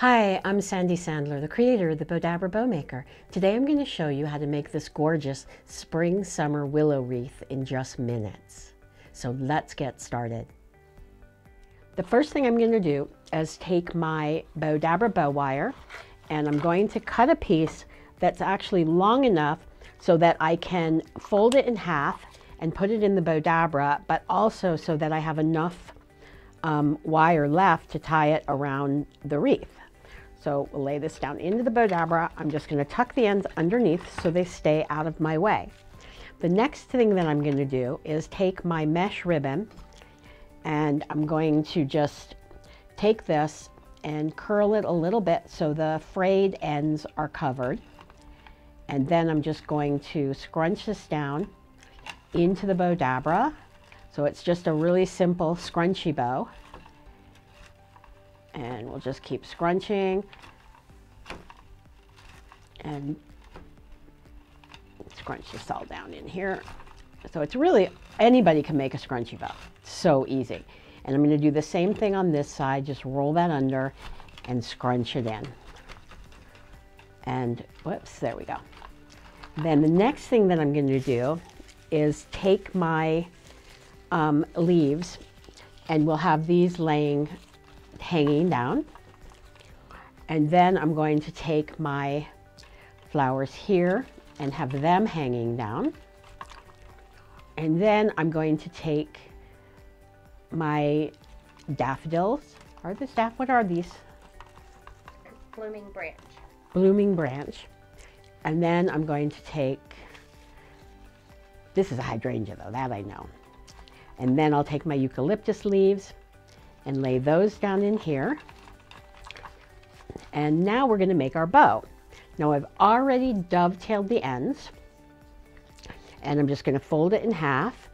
Hi, I'm Sandy Sandler, the creator of the Bowdabra Bow Maker. Today I'm going to show you how to make this gorgeous spring-summer willow wreath in just minutes. So let's get started. The first thing I'm going to do is take my Bowdabra Bow Wire and I'm going to cut a piece that's actually long enough so that I can fold it in half and put it in the Bowdabra, but also so that I have enough wire left to tie it around the wreath. So we'll lay this down into the Bowdabra. I'm just going to tuck the ends underneath so they stay out of my way. The next thing that I'm going to do is take my mesh ribbon and I'm going to just take this and curl it a little bit so the frayed ends are covered. And then I'm just going to scrunch this down into the Bowdabra. So it's just a really simple scrunchy bow. And we'll just keep scrunching and scrunch this all down in here. So it's really, anybody can make a scrunchy bow. So easy. And I'm going to do the same thing on this side, just roll that under and scrunch it in. And whoops, there we go. Then the next thing that I'm going to do is take my leaves, and we'll have these hanging down. And then I'm going to take my flowers here and have them hanging down. And then I'm going to take my daffodils. What are these? Blooming branch. Blooming branch. And then I'm going to take, this is a hydrangea though, that I know. And then I'll take my eucalyptus leaves and lay those down in here. And now we're going to make our bow. Now I've already dovetailed the ends and I'm just going to fold it in half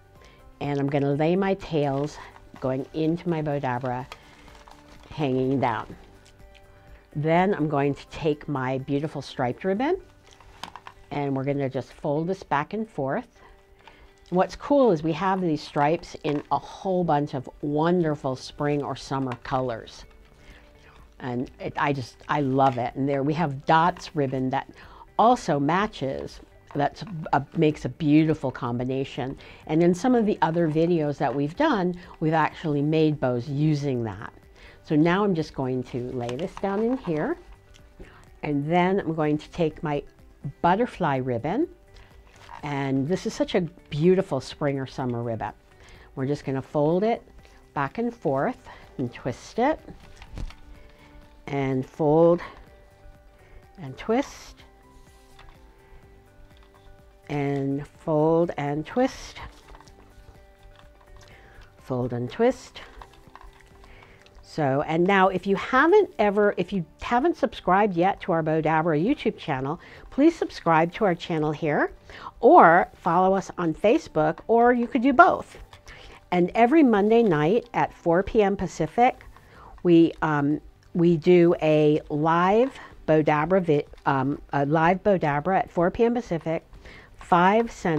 and I'm going to lay my tails going into my Bowdabra hanging down. Then I'm going to take my beautiful striped ribbon and we're going to just fold this back and forth. What's cool is we have these stripes in a whole bunch of wonderful spring or summer colors. And I love it. And there we have dots ribbon that also matches. Makes a beautiful combination. And in some of the other videos that we've done, we've actually made bows using that. So now I'm just going to lay this down in here. And then I'm going to take my butterfly ribbon. And this is such a beautiful spring or summer ribbon. We're just going to fold it back and forth and twist it and fold and twist and fold and twist, fold and twist. So, and now if you haven't subscribed yet to our Bowdabra YouTube channel, please subscribe to our channel here or follow us on Facebook, or you could do both. And every Monday night at 4 p.m. Pacific, we do a live Bowdabra, at 4 p.m. Pacific, 5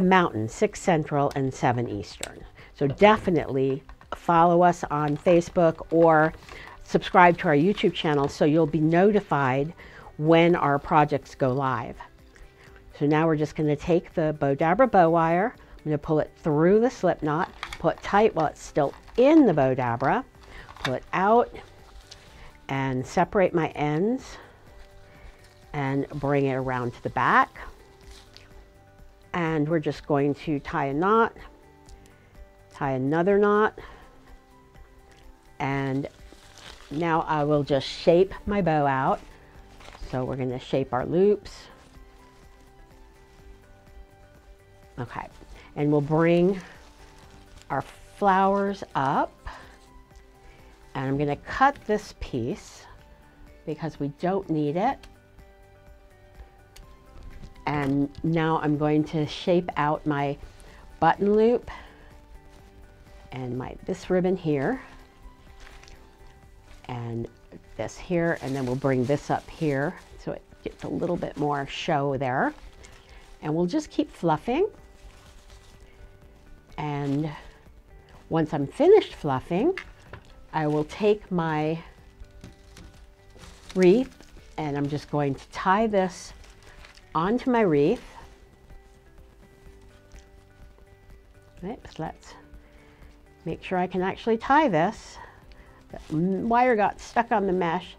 Mountain, 6 Central, and 7 Eastern. So definitely follow us on Facebook or subscribe to our YouTube channel so you'll be notified when our projects go live. So now we're just going to take the Bowdabra bow wire, I'm going to pull it through the slip knot, pull it tight while it's still in the Bowdabra, pull it out and separate my ends and bring it around to the back. And we're just going to tie a knot, tie another knot, and now I will just shape my bow out. So we're going to shape our loops. Okay, and we'll bring our flowers up. And I'm going to cut this piece because we don't need it. And now I'm going to shape out my button loop and this ribbon here and this here, and then we'll bring this up here so it gets a little bit more show there. And we'll just keep fluffing. And once I'm finished fluffing, I will take my wreath, and I'm just going to tie this onto my wreath. Right, so let's make sure I can actually tie this. The wire got stuck on the mesh,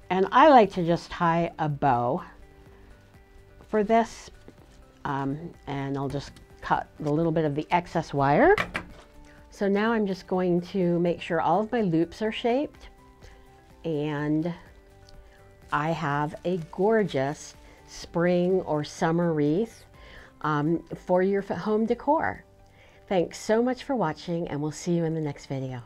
and I like to just tie a bow for this, and I'll just cut a little bit of the excess wire. So now I'm just going to make sure all of my loops are shaped, and I have a gorgeous spring or summer wreath for your home decor. Thanks so much for watching, and we'll see you in the next video.